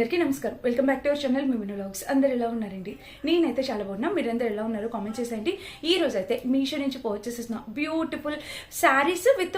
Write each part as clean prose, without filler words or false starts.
అందరికీ నమస్కారం. Welcome back to our channel మిమిను వ్లాగ్స్. అందరు ఎలా ఉన్నారండి? నేనైతే చాలా బాగున్నా. మీరందరూ ఎలా ఉన్నారో కామెంట్ చేసేయండి. ఈ రోజు అయితే మీషో నుంచి పర్చేస్ చేసిన beautiful saris with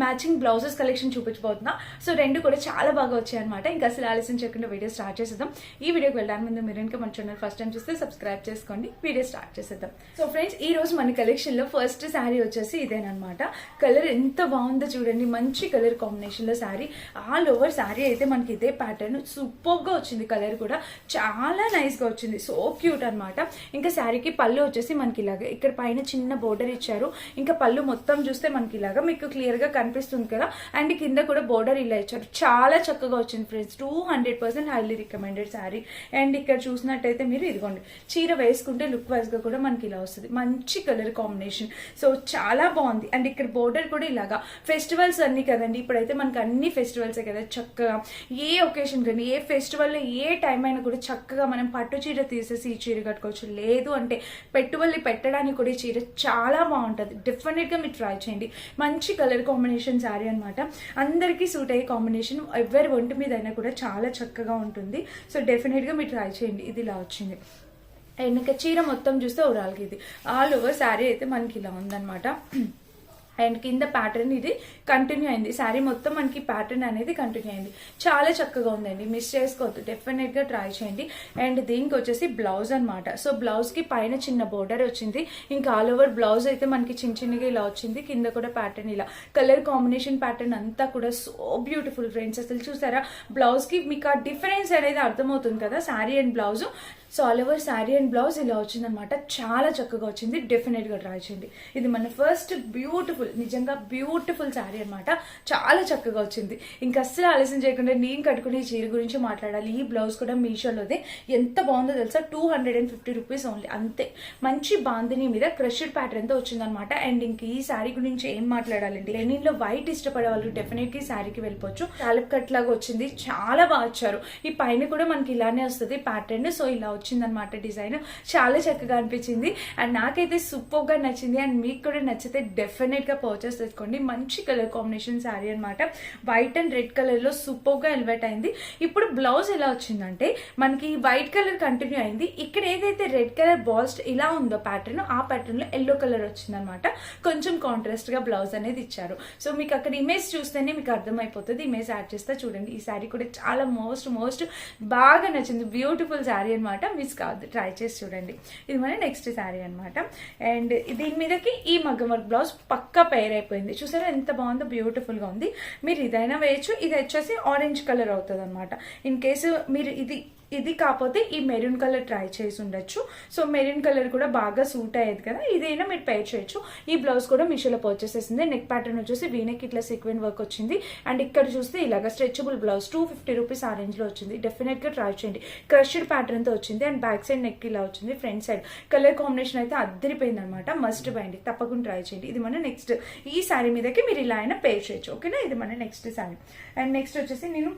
matching blouses collection చూపించబోతున్నా. సో రెండు కూడా చాలా బాగా వచ్చాయి అనమాట. ఇంకా అసలు ఆలస్యం చేయకుండా వీడియో స్టార్ట్ చేసేద్దాం. ఈ వీడియోకి వెళ్ళడానికి ముందు మీరు ఇంకా మన ఛానల్ ఫస్ట్ టైం చూస్తే సబ్స్క్రైబ్ చేసుకోండి. వీడియో స్టార్ట్ చేసేద్దాం. సో ఫ్రెండ్స్, ఈ రోజు మన కలెక్షన్ లో ఫస్ట్ శారీ వచ్చేసి ఇదేనమాట. కలర్ ఎంత బాగుందో చూడండి. మంచి కలర్ కాంబినేషన్ లో శారీ. ఆల్ ఓవర్ శారీ అయితే మనకి ఇదే ప్యాటర్న్ సూపర్ గా వచ్చింది. కలర్ కూడా చాలా నైస్ గా వచ్చింది. సో క్యూట్ అనమాట. ఇంకా శారీకి పళ్ళు వచ్చేసి మనకి ఇలాగా ఇక్కడ పైన చిన్న బోర్డర్ ఇచ్చారు. ఇంకా పళ్ళు మొత్తం చూస్తే మనకి ఇలాగా మీకు క్లియర్ గా కనిపిస్తుంది కదా. అండ్ కింద కూడా బోర్డర్ ఇలా ఇచ్చారు. చాలా చక్కగా వచ్చింది friends. 200% highly recommended sari. And ఇక్కడ చూసినట్టయితే మీరు ఇదిగోండి, చీర వేసుకుంటే లుక్ వైజ్ గా కూడా మనకి ఇలా వస్తుంది. మంచి కలర్ కాంబినేషన్. సో చాలా బాగుంది. అండ్ ఇక్కడ బోర్డర్ కూడా ఇలాగా ఫెస్టివల్స్ అన్ని కదండి. ఇప్పుడైతే మనకి అన్ని ఫెస్టివల్సే కదా. చక్కగా ఏ ఒకేషన్ కానీ ఏ ఫెస్టివల్లో ఏ టైం అయినా కూడా చక్కగా మనం పట్టు చీర తీసేసి ఈ చీర కట్టుకోవచ్చు. లేదు అంటే పెట్టుబడులు పెట్టడానికి కూడా ఈ చీర చాలా బాగుంటుంది. డెఫినెట్ గా మీరు ట్రై చేయండి. మంచి కలర్ కాంబినేషన్ శారీ అనమాట. అందరికీ సూట్ అయ్యే కాంబినేషన్. ఎవరి ఒంటి మీద అయినా కూడా చాలా చక్కగా ఉంటుంది. సో డెఫినెట్ గా మీరు ట్రై చేయండి. ఇది ఇలా వచ్చింది. అండ్ ఇంకా చీర మొత్తం చూస్తే ఓవరాల్గా ఇది ఆల్ ఓవర్ శారీ అయితే మనకి ఇలా ఉందన్నమాట. అండ్ కింద ప్యాటర్న్ ఇది కంటిన్యూ అయింది. శారీ మొత్తం మనకి ప్యాటర్న్ అనేది కంటిన్యూ అయింది. చాలా చక్కగా ఉందండి. మిస్ చేసుకోవద్దు. డెఫినెట్ గా ట్రై చేయండి. అండ్ దీనికి వచ్చేసి బ్లౌజ్ అనమాట. సో బ్లౌజ్ కి పైన చిన్న బోర్డర్ వచ్చింది. ఇంకా ఆల్ ఓవర్ బ్లౌజ్ అయితే మనకి చిన్నగా ఇలా వచ్చింది. కింద కూడా ప్యాటర్న్ ఇలా కలర్ కాంబినేషన్ ప్యాటర్న్ అంతా కూడా సో బ్యూటిఫుల్ ఫ్రెండ్స్. అసలు చూసారా బ్లౌజ్ కి మీకు ఆ డిఫరెన్స్ అనేది అర్థమవుతుంది కదా, sari and blouse. So all over sari and blouse ఇలా వచ్చిందనమాట. చాలా చక్కగా వచ్చింది. డెఫినెట్ గా ట్రై చేయండి. ఇది మన ఫస్ట్ బ్యూటిఫుల్, నిజంగా బ్యూటిఫుల్ శారీ అనమాట. చాలా చక్కగా వచ్చింది. ఇంకా అస్సలు ఆలస్యం చేయకుండా నేను కట్టుకునే చీర గురించి మాట్లాడాలి. ఈ బ్లౌజ్ కూడా మీషోలోదే. ఎంత బాగుందో తెలుసా, 250 రూపీస్ ఓన్లీ, అంతే. మంచి బాందిని మీద క్రషర్ ప్యాటర్న్ తో వచ్చిందనమాట. అండ్ ఇంక ఈ శారీ గురించి ఏం మాట్లాడాలండి, లెనిన్ లో వైట్ ఇష్టపడే వాళ్ళు డెఫినెట్ గా ఈ శారీకి వెళ్ళిపోవచ్చు. టాలప్ కట్ లాగా వచ్చింది. చాలా బాగా వచ్చారు. ఈ పైన కూడా మనకి ఇలానే వస్తుంది ప్యాటర్న్. సో ఇలా వచ్చిందనమాట డిజైన్. చాలా చక్కగా అనిపించింది. అండ్ నాకైతే సూపర్ గా నచ్చింది. అండ్ మీకు కూడా నచ్చితే డెఫినెట్ గా పర్చేస్ చేసుకోండి. మంచి కలర్ కాంబినేషన్ శారీ అనమాట. వైట్ అండ్ రెడ్ కలర్ లో సూపర్ గా ఎలివేట్ అయింది. ఇప్పుడు బ్లౌజ్ ఎలా వచ్చిందంటే మనకి వైట్ కలర్ కంటిన్యూ అయింది. ఇక్కడ ఏదైతే రెడ్ కలర్ బాల్స్ ఇలా ఉందో ప్యాటర్న్, ఆ ప్యాటర్న్ లో ఎల్లో కలర్ వచ్చిందనమాట. కొంచెం కాంట్రాస్ట్ గా బ్లౌజ్ అనేది ఇచ్చారు. సో మీకు అక్కడ ఇమేజ్ చూస్తేనే మీకు అర్థమైపోతుంది. ఇమేజ్ యాడ్ చేస్తే చూడండి. ఈ శారీ కూడా చాలా మోస్ట్ బాగా నచ్చింది. బ్యూటిఫుల్ శారీ అనమాట. మిస్ కావద్దు, ట్రై చేసి చూడండి. ఇది మన నెక్స్ట్ శారీ అనమాట. అండ్ దీని మీదకి ఈ మగ్గం వర్క్ బ్లౌజ్ పక్కా పేర్ అయిపోయింది. చూసారా ఎంత బాగుందో, బ్యూటిఫుల్ గా ఉంది. మీరు ఇదైనా వేయచ్చు. ఇది వచ్చేసి ఆరెంజ్ కలర్ అవుతుంది అనమాట. ఇన్ కేసు మీరు ఇది కాకపోతే ఈ మెరూన్ కలర్ ట్రై చేసి ఉండొచ్చు. సో మెరూన్ కలర్ కూడా బాగా సూట్ అయ్యేది కదా, ఇదైనా మీరు పేర్ చేయొచ్చు. ఈ బ్లౌజ్ కూడా మీషోలో పర్చేస్ చేసింది. నెక్ ప్యాటర్న్ వచ్చేసి వీనెక్ ఇట్లా సీక్వెన్ వర్క్ వచ్చింది. అండ్ ఇక్కడ చూస్తే ఇలాగా స్ట్రెచబుల్ బ్లౌజ్ 250 రూపీస్ ఆ రేంజ్ లో వచ్చింది. డెఫినెట్ గా ట్రై చేయండి. క్రష్డ్ ప్యాటర్న్ తో వచ్చింది. అండ్ బ్యాక్ సైడ్ నెక్ ఇలా వచ్చింది. ఫ్రంట్ సైడ్ కలర్ కాంబినేషన్ అయితే అద్దరిపోయింది అనమాట. మస్ట్ బైండి, తప్పకుండా ట్రై చేయండి. ఇది మన నెక్స్ట్. ఈ శారీ మీదకి మీరు ఇలా అయినా పేర్ చేయొచ్చు. ఓకేనా, ఇది మన నెక్స్ట్ శారీ. అండ్ నెక్స్ట్ వచ్చేసి నేను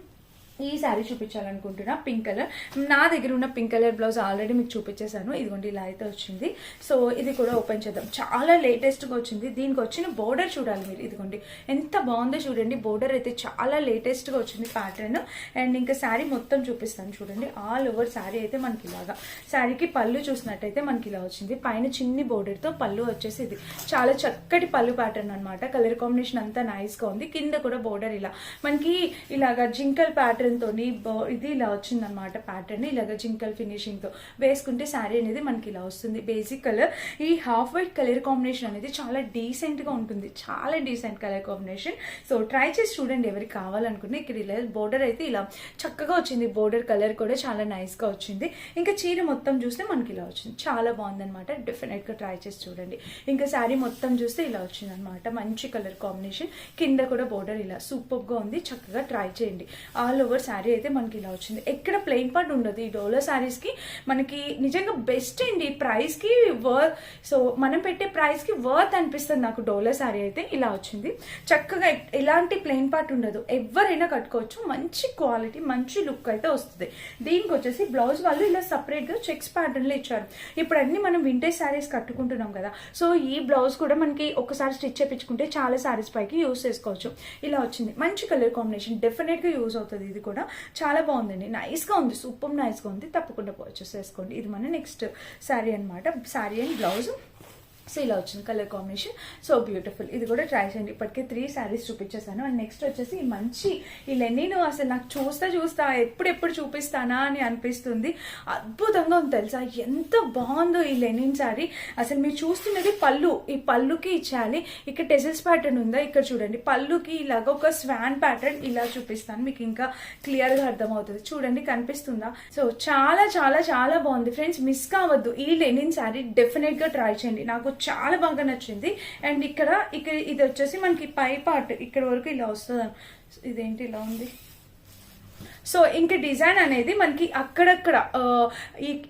ఈ శారీ చూపించాలనుకుంటున్నా. Pink colour. నా దగ్గర ఉన్న పింక్ కలర్ బ్లౌజ్ ఆల్రెడీ మీకు చూపించేశాను. ఇదిగోండి ఇలా అయితే వచ్చింది. సో ఇది కూడా ఓపెన్ చేద్దాం. చాలా లేటెస్ట్ గా వచ్చింది. దీనికి వచ్చిన బోర్డర్ చూడాలి మీరు. ఇదిగోండి ఎంత బాగుందో చూడండి. బోర్డర్ అయితే చాలా లేటెస్ట్ గా వచ్చింది ప్యాటర్న్. అండ్ ఇంకా శారీ మొత్తం చూపిస్తాను చూడండి. ఆల్ ఓవర్ శారీ అయితే మనకి ఇలాగా. శారీకి పళ్ళు చూసినట్టయితే మనకి ఇలా వచ్చింది. పైన చిన్ని బోర్డర్ తో పళ్ళు వచ్చేసి ఇది చాలా చక్కటి పళ్ళు ప్యాటర్న్ అనమాట. కలర్ కాంబినేషన్ అంతా నైస్ గా ఉంది. కింద కూడా బోర్డర్ ఇలా మనకి ఇలాగా జింకల్ ప్యాటర్న్ తోని ఇది ఇలా వచ్చిందనమాట. ప్యాటర్న్ ఇలాగ జింకల్ ఫినిషింగ్ తో వేసుకుంటే శారీ అనేది మనకి ఇలా వస్తుంది. Basic colour. ఈ హాఫ్ వైట్ కలర్ కాంబినేషన్ అనేది చాలా డీసెంట్ గా ఉంటుంది. చాలా decent colour combination. So try చేసి చూడండి ఎవరికి కావాలనుకుంటే. ఇక్కడ ఇలా బోర్డర్ అయితే ఇలా చక్కగా వచ్చింది. బోర్డర్ కలర్ కూడా చాలా నైస్ గా వచ్చింది. ఇంకా చీర మొత్తం చూస్తే మనకి ఇలా వచ్చింది. చాలా బాగుంది అనమాట. డెఫినెట్ గా ట్రై చేసి చూడండి. ఇంకా శారీ మొత్తం చూస్తే ఇలా వచ్చింది అనమాట. మంచి కలర్ కాంబినేషన్. కింద కూడా బోర్డర్ ఇలా సూపర్ గా ఉంది. చక్కగా ట్రై చేయండి. ఆల్ ఓవర్ శారీ అయితే మనకి ఇలా వచ్చింది. ఎక్కడ ప్లెయిన్ పార్ట్ ఉండదు. ఈ డోలో శారీస్ కి మనకి నిజంగా బెస్ట్ అండి. ప్రైస్ కి వర్త్. సో మనం పెట్టే ప్రైస్ కి వర్త్ అనిపిస్తుంది నాకు. డోలో శారీ అయితే ఇలా వచ్చింది. చక్కగా ఎలాంటి ప్లెయిన్ పార్ట్ ఉండదు. ఎవరైనా కట్టుకోవచ్చు. మంచి క్వాలిటీ, మంచి లుక్ అయితే వస్తుంది. దీనికి వచ్చేసి బ్లౌజ్ వాళ్ళు ఇలా సపరేట్ గా చెక్స్ ప్యాటర్న్ లో ఇచ్చారు. ఇప్పుడు అన్ని మనం వింటేజ్ శారీస్ కట్టుకుంటున్నాం కదా. సో ఈ బ్లౌజ్ కూడా మనకి ఒకసారి స్టిచ్ చేయించుకుంటే చాలా శారీస్ పైకి యూజ్ చేసుకోవచ్చు. ఇలా వచ్చింది. మంచి కలర్ కాంబినేషన్. డెఫినెట్ గా యూజ్ అవుతుంది ఇది ఇది కూడా చాలా బాగుందండి, నైస్గా ఉంది, సూపర్ నైస్గా ఉంది. తప్పకుండా పర్చేస్ చేసుకోండి. ఇది మన నెక్స్ట్ శారీ అనమాట. శారీ అండ్ బ్లౌజ్ సో ఇలా వచ్చింది కలర్ కాంబినేషన్, సో బ్యూటిఫుల్. ఇది కూడా ట్రై చేయండి. ఇప్పటికే 3 శారీస్ చూపించేసాను. అండ్ నెక్స్ట్ వచ్చేసి ఈ లెనిన్ అసలు నాకు చూస్తా ఎప్పుడు చూపిస్తానా అని అనిపిస్తుంది. అద్భుతంగా ఉంది తెలుసా, ఎంత బాగుందో ఈ లెనిన్ శారీ. అసలు మీరు చూస్తున్నది పళ్ళు, ఈ పళ్ళుకి ఇచ్చేయాలి. ఇక్కడ టెజల్స్ ప్యాటర్న్ ఉందా, ఇక్కడ చూడండి పళ్ళుకి ఇలాగ ఒక స్వాన్ ప్యాటర్న్ ఇలా చూపిస్తాను, మీకు ఇంకా క్లియర్గా అర్థమవుతుంది. చూడండి కనిపిస్తుందా. సో చాలా చాలా చాలా బాగుంది ఫ్రెండ్స్, మిస్ కావద్దు. ఈ లెనిన్ శారీ డెఫినెట్గా ట్రై చేయండి, నాకు చాలా బాగా నచ్చింది. అండ్ ఇక్కడ ఇది వచ్చేసి మనకి పై పార్ట్ ఇక్కడ వరకు ఇలా వస్తుంది. ఇదేంటి ఇలా ఉంది. సో ఇంకా డిజైన్ అనేది మనకి అక్కడక్కడ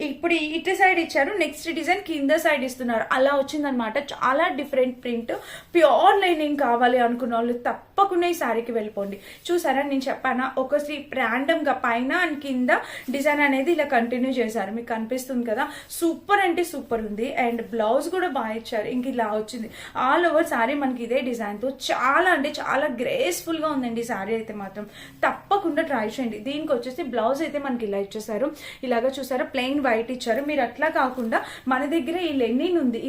ఇప్పుడు ఇటు సైడ్ ఇచ్చారు, నెక్స్ట్ డిజైన్ కింద సైడ్ ఇస్తున్నారు, అలా వచ్చిందనమాట. చాలా డిఫరెంట్ ప్రింట్. ప్యూర్ లైనింగ్ కావాలి అనుకున్న వాళ్ళు తప్పకుండా ఈ శారీకి వెళ్ళిపోండి. చూసారా నేను చెప్పానా, ఒక ర్యాండమ్ గా పైన అండ్ కింద డిజైన్ అనేది ఇలా కంటిన్యూ చేశారు, మీకు కనిపిస్తుంది కదా. సూపర్ అంటే సూపర్ ఉంది. అండ్ బ్లౌజ్ కూడా బాగా ఇచ్చారు. ఇంక ఇలా వచ్చింది ఆల్ ఓవర్ శారీ మనకి ఇదే డిజైన్ తో చాలా అంటే చాలా గ్రేస్ఫుల్ గా ఉందండి శారీ అయితే మాత్రం. తప్పకుండా ట్రై చేయండి. దీనికి వచ్చేసి బ్లౌజ్ అయితే మనకి ఇలా ఇచ్చేసారు, ఇలాగా చూసారా ప్లెయిన్ వైట్ ఇచ్చారు. మీరు అట్లా కాకుండా మన దగ్గర ఈ లెనిన్ ఉంది,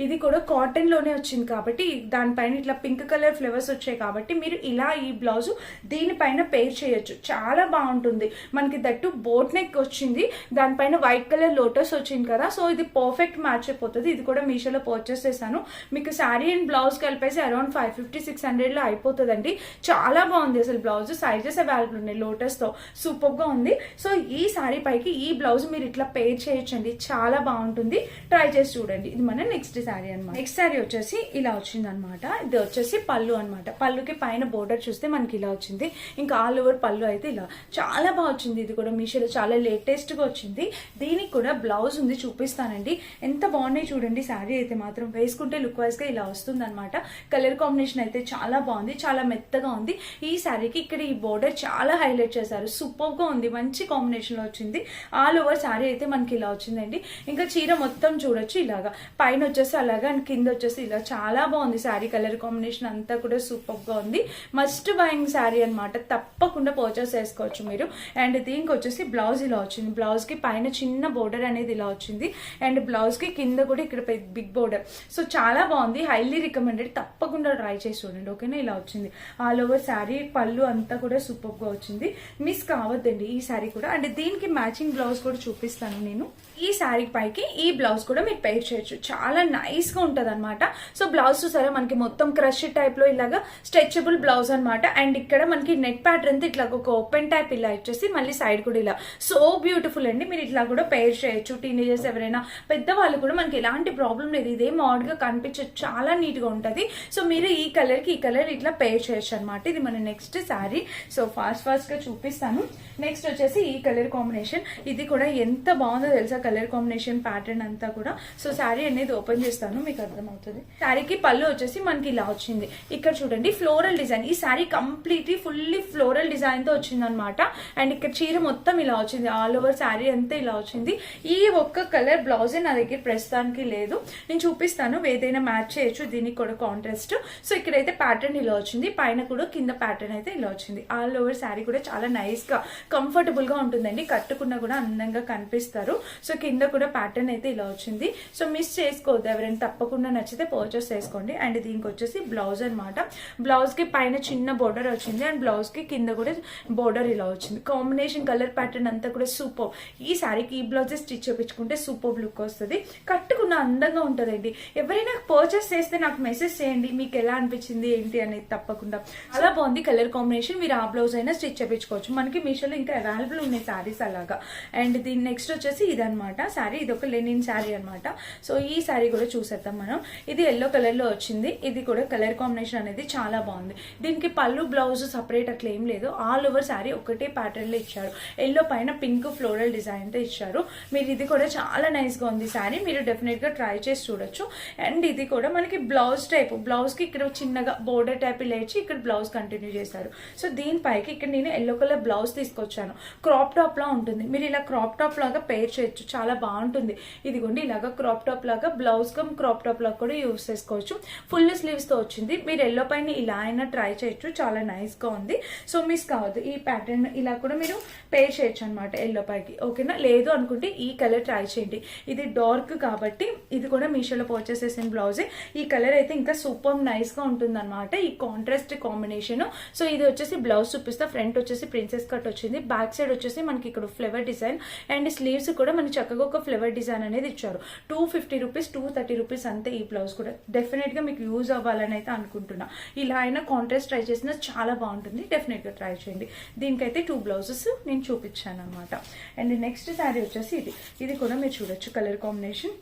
ఇది కూడా కాటన్ లోనే వచ్చింది కాబట్టి దానిపైన ఇట్లా పింక్ కలర్ ఫ్లవర్స్ వచ్చాయి కాబట్టి మీరు ఇలా ఈ బ్లౌజ్ దీనిపైన పేర్ చేయొచ్చు, చాలా బాగుంటుంది. మనకి దట్టు బోట్ నెక్ వచ్చింది, దానిపైన వైట్ కలర్ లోటస్ వచ్చింది కదా. సో ఇది పర్ఫెక్ట్ మ్యాచ్ అయిపోతుంది. ఇది కూడా మీషోలో పర్చేస్ చేశాను. మీకు శారీ అండ్ బ్లౌజ్ కలిపేసి అరౌండ్ 550-600 లో అయిపోతుందండి. చాలా బాగుంది అసలు. బ్లౌజ్ సైజెస్ అవైలబుల్ ఉన్నాయి లోటస్ తో, సూపర్ గా ఉంది. సో ఈ శారీ పైకి ఈ బ్లౌజ్ మీరు ఇట్లా పేర్ చేయొచ్చండి, చాలా బాగుంటుంది. ట్రై చేసి చూడండి. ఇది మన నెక్స్ట్ శారీ అనమాట. నెక్స్ట్ శారీ వచ్చేసి ఇలా వచ్చింది అనమాట. ఇది వచ్చేసి పళ్ళు అనమాట. పళ్ళుకి పైన బోర్డర్ చూస్తే మనకి ఇలా వచ్చింది. ఇంకా ఆల్ ఓవర్ పళ్ళు అయితే ఇలా చాలా బాగా వచ్చింది. ఇది కూడా మీషోలో చాలా లేటెస్ట్ గా వచ్చింది. దీనికి కూడా బ్లౌజ్ ఉంది, చూపిస్తానండి. ఎంత బాగున్నాయి చూడండి. శారీ అయితే మాత్రం వేసుకుంటే లుక్ వైజ్ గా ఇలా వస్తుంది అనమాట. కలర్ కాంబినేషన్ అయితే చాలా బాగుంది, చాలా మెత్తగా ఉంది. ఈ శారీకి ఇక్కడ ఈ బోర్డర్ చాలా హైలైట్ చేశారు, సూపర్ గా ఉంది, మంచి కాంబినేషన్ లో వచ్చింది. ఆల్ ఓవర్ శారీ అయితే మనకి ఇలా వచ్చిందండి. ఇంకా చీర మొత్తం చూడొచ్చు ఇలాగా, పైన వచ్చేసి అలాగా అండ్ కింద వచ్చేసి ఇలా చాలా బాగుంది. శారీ కలర్ కాంబినేషన్ అంతా కూడా సూపర్ గా ఉంది. మస్ట్ బయింగ్ శారీ అనమాట, తప్పకుండా పర్చేస్ చేసుకోవచ్చు మీరు. అండ్ దీనికి వచ్చేసి బ్లౌజ్ ఇలా వచ్చింది. బ్లౌజ్ కి పైన చిన్న బోర్డర్ అనేది ఇలా వచ్చింది అండ్ బ్లౌజ్ కి కింద కూడా ఇక్కడ బిగ్ బోర్డర్. సో చాలా బాగుంది, హైలీ రికమెండెడ్. తప్పకుండా ట్రై చేసి చూడండి, ఓకేనా. ఇలా వచ్చింది ఆల్ ఓవర్ శారీ, పళ్ళు అంతా కూడా సూపర్ గా వచ్చింది, మిస్ కావద్దండి ఈ శారీ కూడా. అండ్ దీనికి మ్యాచింగ్ బ్లౌజ్ కూడా చూపిస్తాను నేను. ఈ శారీ పైకి ఈ బ్లౌజ్ కూడా మీరు పేర్ చేయొచ్చు, చాలా నైస్ గా ఉంటది అనమాట. సో బ్లౌజ్ చూసారా మనకి మొత్తం క్రష్ టైప్ లో ఇలాగా స్ట్రెచబుల్ బ్లౌజ్ అనమాట. అండ్ ఇక్కడ మనకి నెట్ ప్యాటర్న్ ఇట్లా ఒక ఓపెన్ టైప్ ఇలా ఇచ్చేసి మళ్ళీ సైడ్ కూడా ఇలా, సో బ్యూటిఫుల్ అండి. మీరు ఇట్లా కూడా పేర్ చేయొచ్చు. టీనేజర్స్ ఎవరైనా, పెద్దవాళ్ళు కూడా మనకి ఎలాంటి ప్రాబ్లం లేదు. ఇదే మోడ్ గా కనిపించచ్చు, చాలా నీట్ గా ఉంటది. సో మీరు ఈ కలర్ కి ఈ కలర్ ఇట్లా పేర్ చేయొచ్చు అనమాట. ఇది మన నెక్స్ట్ శారీ. సో ఫాస్ట్ గా చూపిస్తాను. నెక్స్ట్ వచ్చేసి ఈ కలర్ కాంబినేషన్, ఇది కూడా ఎంత బాగుందో తెలుసా కలర్ కాంబినేషన్ ప్యాటర్న్ అంతా కూడా. సో శారీ అనేది ఓపెన్ చేస్తాను, మీకు అర్థమవుతుంది. శారీకి పళ్ళు వచ్చేసి మనకి ఇలా వచ్చింది. ఇక్కడ చూడండి ఫ్లోరల్ డిజైన్. ఈ sari completely fully floral design తో వచ్చింది అనమాట. అండ్ ఇక్కడ చీర మొత్తం ఇలా వచ్చింది, ఆల్ ఓవర్ శారీ అంతా ఇలా వచ్చింది. ఈ ఒక్క కలర్ బ్లౌజే నా దగ్గర ప్రస్తుతానికి లేదు, నేను చూపిస్తాను. ఏదైనా మ్యాచ్ చేయొచ్చు, దీనికి కూడా కాంట్రాస్ట్. సో ఇక్కడైతే ప్యాటర్న్ ఇలా వచ్చింది, పైన కూడా కింద ప్యాటర్న్ అయితే ఇలా వచ్చింది. ఆల్ ఓవర్ శారీ కూడా చాలా నైస్ గా కంఫర్టబుల్ గా ఉంటుందండి, కట్టుకున్నా కూడా అందంగా కనిపిస్తారు. సో కింద కూడా ప్యాటర్న్ అయితే ఇలా వచ్చింది. సో మిస్ చేసుకోవద్దు, ఎవరైనా తప్పకుండా నచ్చితే పర్చేస్ చేసుకోండి. అండ్ దీనికి వచ్చేసి బ్లౌజ్ అనమాట. బ్లౌజ్ కి పైన చిన్న బోర్డర్ వచ్చింది అండ్ బ్లౌజ్ కి కింద కూడా బోర్డర్ ఇలా వచ్చింది. కాంబినేషన్ కలర్ ప్యాటర్న్ అంతా కూడా సూపర్. ఈ శారీకి ఈ బ్లౌజ్ స్టిచ్ చేయించుకుంటే సూపర్ లుక్ వస్తుంది, కట్టుకున్న అందంగా ఉంటుందండి. ఎవరైనా పర్చేస్ చేస్తే నాకు మెసేజ్ చేయండి, మీకు ఎలా అనిపించింది ఏంటి అనేది. తప్పకుండా చాలా బాగుంది కలర్ కాంబినేషన్. మీరు ఆ బ్లౌజ్ అయినా స్టిచ్ చేయించుకోవచ్చు, మనకి మీషోలో ఇంకా అవైలబుల్ ఉన్నాయి శారీస్ అలాగా. అండ్ దీని నెక్స్ట్ వచ్చేసి ఇదనమాట శారీ. ఇది ఒక లెనిన్ శారీ అనమాట. సో ఈ శారీ కూడా చూసేద్దాం మనం. ఇది ఎల్లో కలర్ లో వచ్చింది. ఇది కూడా కలర్ కాంబినేషన్ అనేది చాలా బాగుంది. దీనికి పళ్ళు బ్లౌజ్ సపరేట్ అట్లా ఏం లేదు, ఆల్ ఓవర్ శారీ ఒకటే ప్యాటర్న్ లో ఇచ్చారు. ఎల్లో పైన పింక్ ఫ్లోరల్ డిజైన్ తో ఇచ్చారు. మీరు ఇది కూడా చాలా నైస్ గా ఉంది శారీ, మీరు డెఫినెట్ గా ట్రై చేసి చూడొచ్చు. అండ్ ఇది కూడా మనకి బ్లౌజ్ టైప్, బ్లౌజ్ బ్లౌజ్ కి ఇక్కడ చిన్నగా బోర్డర్ టైప్ ఇలా ఇచ్చి ఇక్కడ బ్లౌజ్ కంటిన్యూ చేశారు. సో దీనిపైకి ఇక్కడ నేను ఎల్లో కలర్ బ్లౌజ్ తీసుకొచ్చాను. క్రాప్ టాప్ లా ఉంటుంది, మీరు ఇలా క్రాప్ టాప్ లాగా పేర్ చేయొచ్చు, చాలా బాగుంటుంది. ఇదిగోండి ఇలాగా క్రాప్ టాప్ లాగా బ్లౌజ్ కమ్ క్రాప్ టాప్ లాగా కూడా యూస్ చేసుకోవచ్చు. ఫుల్ స్లీవ్స్ తో వచ్చింది. మీరు ఎల్లో పైన ఇలా అయినా ట్రై చేయొచ్చు, చాలా నైస్ గా ఉంది. సో మిస్ కావద్దు, ఈ ప్యాటర్న్ ఇలా కూడా మీరు పేర్ చేయొచ్చు అనమాట ఎల్లో పైకి. ఓకేనా, లేదు అనుకుంటే ఈ కలర్ ట్రై చేయండి. ఇది డార్క్ కాబట్టి ఇది కూడా మీషోలో పర్చేస్ చేసిన బ్లౌజే. ఈ కలర్ అయితే ఇంకా సూపర్ నైస్ గా ఉంటుంది అనమాట, ఈ కాంట్రాస్ట్ కాంబినేషన్. సో ఇది వచ్చేసి బ్లౌజ్ చూపిస్తా. ఫ్రంట్ వచ్చేసి ప్రిన్సెస్ కట్ వచ్చింది, బ్యాక్ సైడ్ వచ్చేసి మనకి ఇక్కడ ఫ్లవర్ డిజైన్ అండ్ స్లీవ్స్ కూడా మనకి చక్కగా ఒక ఫ్లవర్ డిజైన్ అనేది ఇచ్చారు. 250 రూపీస్ 230 రూపీస్ అంతే. ఈ బ్లౌజ్ కూడా డెఫినెట్ గా మీకు యూజ్ అవ్వాలని అయితే అనుకుంటున్నా. ఇలా అయినా కాంట్రాస్ట్ ట్రై చేసినా చాలా బాగుంటుంది, డెఫినెట్ గా ట్రై చేయండి. దీనికైతే 2 బ్లౌజెస్ నేను చూపించాను అనమాట. అండ్ నెక్స్ట్ శారీ వచ్చేసి ఇది కూడా మీరు చూడొచ్చు కలర్ కాంబినేషన్.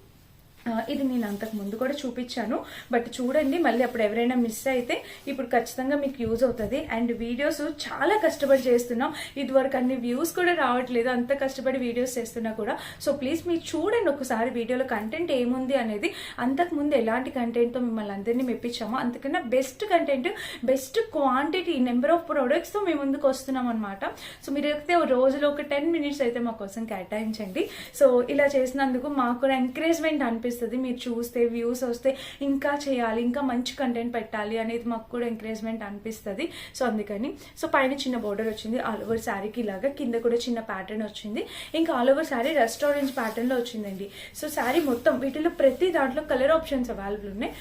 ఇది నేను అంతకు ముందు కూడా చూపించాను, బట్ చూడండి మళ్ళీ అప్పుడు ఎవరైనా మిస్ అయితే ఇప్పుడు ఖచ్చితంగా మీకు యూజ్ అవుతుంది. అండ్ వీడియోస్ చాలా కష్టపడి చేస్తున్నాం, ఇదివరకు అన్ని వ్యూస్ కూడా రావట్లేదు, అంత కష్టపడి వీడియోస్ చేస్తున్నా కూడా. సో ప్లీజ్ మీరు చూడండి ఒకసారి వీడియోలో కంటెంట్ ఏముంది అనేది. అంతకు ముందు ఎలాంటి కంటెంట్తో మిమ్మల్ని అందరినీ మెప్పించామో అంతకన్నా best content, best quantity, number of ప్రొడక్ట్స్తో మేము ముందుకు వస్తున్నాం అనమాట. సో మీరు అయితే రోజులో ఒక 10 మినిట్స్ అయితే మా కోసం కేటాయించండి. సో ఇలా చేసినందుకు మాకు కూడా ఎంకరేజ్మెంట్ అనిపిస్తుంది. మీరు చూస్తే వ్యూస్ వస్తే ఇంకా చేయాలి, ఇంకా మంచి కంటెంట్ పెట్టాలి అనేది మాకు కూడా ఎంకరేజ్మెంట్ అనిపిస్తుంది. సో అందుకని సో పైన చిన్న బోర్డర్ వచ్చింది, ఆల్ ఓవర్ శారీకి ఇలాగా, కింద కూడా చిన్న ప్యాటర్న్ వచ్చింది. ఇంకా all over sari restaurant pattern లో వచ్చిందండి. సో శారీ మొత్తం వీటిలో ప్రతి దాంట్లో కలర్ ఆప్షన్స్ అవైలబుల్ ఉన్నాయి,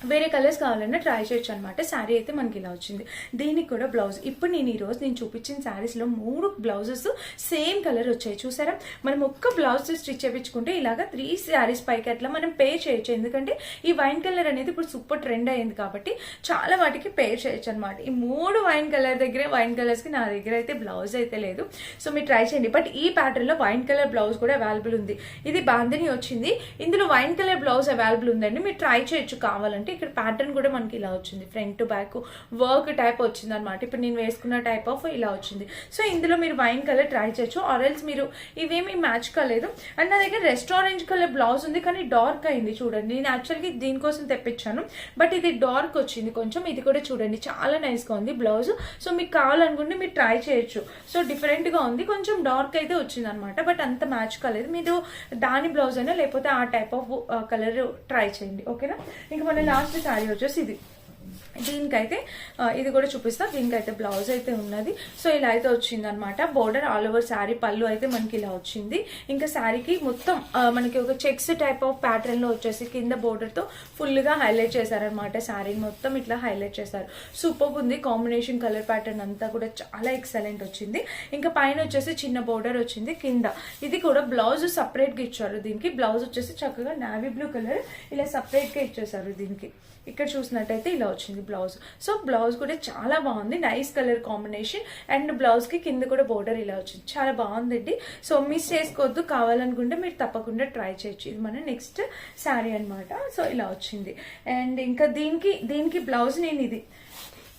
వేరే కలర్స్ కావాలన్నా ట్రై చేయొచ్చు అనమాట. శారీ అయితే మనకి ఇలా వచ్చింది. దీనికి కూడా బ్లౌజ్. ఇప్పుడు నేను ఈరోజు నేను చూపించిన శారీస్లో 3 బ్లౌజెస్ సేమ్ కలర్ వచ్చాయి, చూసారా. మనం ఒక్క బ్లౌజ్ స్టిచ్ చేయించుకుంటే ఇలాగా 3 శారీస్ పైకి అట్లా మనం పే చేయొచ్చు. ఎందుకంటే ఈ వైన్ కలర్ అనేది ఇప్పుడు సూపర్ ట్రెండ్ అయింది కాబట్టి చాలా వాటికి పే చేయొచ్చు అనమాట. ఈ 3 వైన్ కలర్ దగ్గరే, వైన్ కలర్స్కి నా దగ్గర అయితే బ్లౌజ్ అయితే లేదు. సో మీరు ట్రై చేయండి. బట్ ఈ ప్యాటర్న్లో వైన్ కలర్ బ్లౌజ్ కూడా అవైలబుల్ ఉంది. ఇది బాందిని వచ్చింది, ఇందులో వైన్ కలర్ బ్లౌజ్ అవైలబుల్ ఉందండి, మీరు ట్రై చేయొచ్చు కావాలంటే. ఇక్కడ ప్యాటర్న్ కూడా మనకి ఇలా వచ్చింది, front to back work type వచ్చింది అనమాట. ఇప్పుడు నేను వేసుకున్న టైప్ ఆఫ్ ఇలా వచ్చింది. సో ఇందులో మీరు వైన్ కలర్ ట్రై చేయొచ్చు, ఆరెల్స్ మీరు ఇవేమి మ్యాచ్ కాలేదు. అండ్ నా దగ్గర రెస్టారెంట్ కలర్ బ్లౌజ్ ఉంది కానీ డార్క్ అయింది చూడండి. నేను యాక్చువల్గా దీనికోసం తెప్పించాను, బట్ ఇది డార్క్ వచ్చింది కొంచెం. ఇది కూడా చూడండి చాలా నైస్ గా ఉంది బ్లౌజ్. సో మీకు కావాలనుకుంటే మీరు ట్రై చేయొచ్చు. సో డిఫరెంట్ గా ఉంది, కొంచెం డార్క్ అయితే వచ్చింది అనమాట, బట్ అంత మ్యాచ్ కాలేదు. మీరు దాని బ్లౌజ్ అయినా లేకపోతే ఆ టైప్ ఆఫ్ కలర్ ట్రై చేయండి. ఓకేనా. ఇంకా మన లాస్ట్ శారీ వచ్చేసి దీనికైతే ఇది కూడా చూపిస్తా. దీనికైతే బ్లౌజ్ అయితే ఉన్నది. సో ఇలా అయితే వచ్చింది అనమాట. బోర్డర్ ఆల్ ఓవర్ శారీ, పళ్ళు అయితే మనకి ఇలా వచ్చింది. ఇంకా శారీకి మొత్తం మనకి ఒక చెక్స్ టైప్ ఆఫ్ ప్యాటర్న్ లో వచ్చేసి కింద బోర్డర్ తో ఫుల్ గా హైలైట్ చేశారనమాట. శారీని మొత్తం ఇట్లా హైలైట్ చేశారు. సూపర్ ఉంది కాంబినేషన్, కలర్ ప్యాటర్న్ అంతా కూడా చాలా ఎక్సలెంట్ వచ్చింది. ఇంకా పైన వచ్చేసి చిన్న బోర్డర్ వచ్చింది. కింద ఇది కూడా బ్లౌజ్ సపరేట్ గా ఇచ్చారు. దీనికి బ్లౌజ్ వచ్చేసి చక్కగా నావీ బ్లూ కలర్ ఇలా సపరేట్ గా ఇచ్చేసారు. దీనికి ఇక్కడ చూసినట్టయితే ఇలా వచ్చింది బ్లౌజ్. సో బ్లౌజ్ కూడా చాలా బాగుంది, nice colour combination. And blouse కి కింద కూడా బోర్డర్ ఇలా వచ్చింది, చాలా బాగుందండి. సో మిస్ చేసుకోవద్దు, కావాలనుకుంటే మీరు తప్పకుండా ట్రై చేయొచ్చు. ఇది మన నెక్స్ట్ శారీ అనమాట. సో ఇలా వచ్చింది. అండ్ ఇంకా దీనికి బ్లౌజ్ నేను ఇది.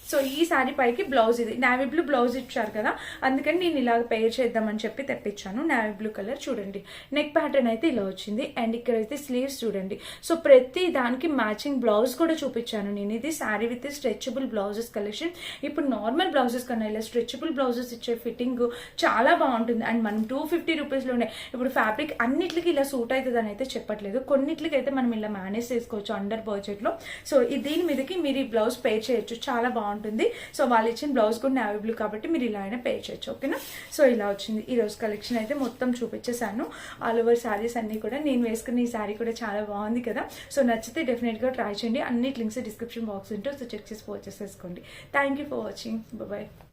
సో ఈ శారీ పైకి బ్లౌజ్ ఇది నావీ బ్లూ బ్లౌజ్ ఇచ్చారు కదా, అందుకని నేను ఇలాగ పేర్ చేద్దామని చెప్పి తెప్పించాను. నావీ బ్లూ కలర్ చూడండి. నెక్ ప్యాటర్న్ అయితే ఇలా వచ్చింది. అండ్ ఇక్కడైతే స్లీవ్స్ చూడండి. సో ప్రతి దానికి మ్యాచింగ్ బ్లౌజ్ కూడా చూపించాను నేను. ఇది sari with stretchable blouses collection. ఇప్పుడు నార్మల్ బ్లౌజెస్ కన్నా ఇలా స్ట్రెచబుల్ బ్లౌజెస్ ఇచ్చే ఫిట్టింగ్ చాలా బాగుంటుంది. అండ్ మనం 250 రూపీస్లోనే ఇప్పుడు ఫ్యాబ్రిక్ అన్నిటికి ఇలా సూట్ అవుతుంది అని అయితే చెప్పట్లేదు, కొన్నిట్లకైతే మనం ఇలా మేనేజ్ చేసుకోవచ్చు అండర్ బడ్జెట్ లో. సో దీని మీదకి మీరు ఈ బ్లౌజ్ పే చేయొచ్చు, చాలా బాగుంటుంది. సో వాళ్ళు ఇచ్చిన బ్లౌజ్ కూడా నావీ బ్లూ కాబట్టి మీరు ఇలా అయినా పే చేయొచ్చు. ఓకేనా. సో ఇలా వచ్చింది ఈ రోజు కలెక్షన్ అయితే మొత్తం చూపించేసాను. ఆల్ ఓవర్ శారీస్ అన్ని కూడా. నేను వేసుకున్న ఈ శారీ కూడా చాలా బాగుంది కదా. సో నచ్చితే డెఫినెట్ గా ట్రై చేయండి. అన్ని లింక్స్ డిస్క్రిప్షన్ బాక్స్ ఉంటే సో చెక్ చేసి పర్చేస్ చేసుకోండి. Thank you for watching. Bye.